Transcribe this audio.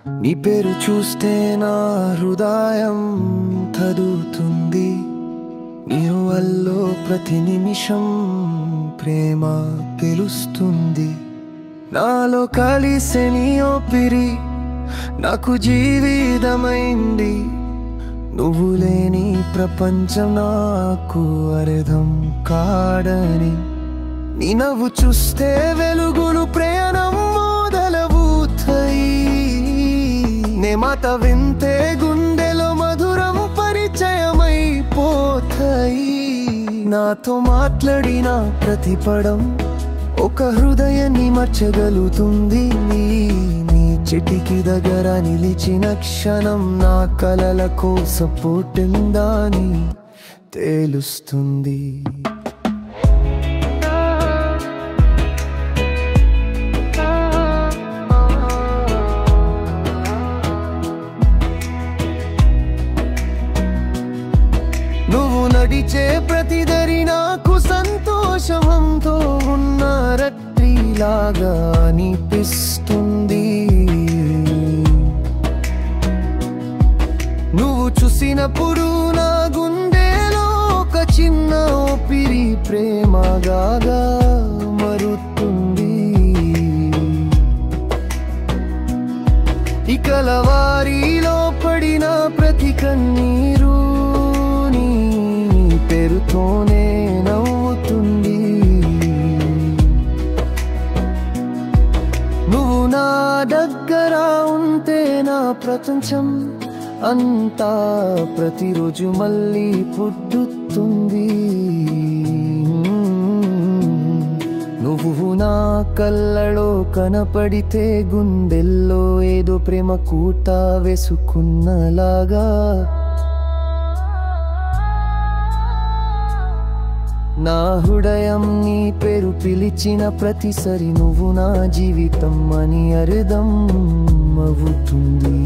నీ పేరు చూస్తే నా హృదయం తడుతుంది. నీ వల్లో ప్రతి నిమిషం ప్రేమ పిలుస్తుంది. నాలో కలిసే నీ ఊపిరి నాకు జీవితమైంది. నువ్వు లేని ప్రపంచం నాకు అర్థం కాడని. నీ నవ్వు చూస్తే వెలుగులు ప్రయాణం మొదలవుతాయి. నే మాట వింటే గుండెలో మధురం పరిచయమైపోతాయి. నాతో మాట్లాడిన ప్రతి పదం ఒక హృదయాన్ని మార్చగలుగుతుంది. నీ చిటికి దగ్గర నిలిచిన క్షణం నా కలల కోసం పుట్టిందని తెలుస్తుంది. నువ్వు నడిచే ప్రతి దారి నాకు సంతోషంతో ఉన్న రాత్రిలాగా అనిపిస్తుంది. నువ్వు చూసినప్పుడు నా గుండెలో ఒక చిన్న ఊపిరి ప్రేమగా మరుతుంది. ఇకల వారిలో పడిన ప్రతి కన్నీరు నీ పేరుతోనే నవ్వుతుంది. నువ్వు నా దగ్గర ఉంటే నా ప్రపంచం అంతా ప్రతిరోజు మళ్ళీ పుట్టుతుంది. నువ్వు నా కళ్ళలో కనపడితే గుండెల్లో ఏదో ప్రేమ కూట వేసుకున్నలాగా. నా హృదయం నీ పేరు పిలిచిన ప్రతిసారి నువ్వు నా జీవితం అని అర్థం అవుతుంది.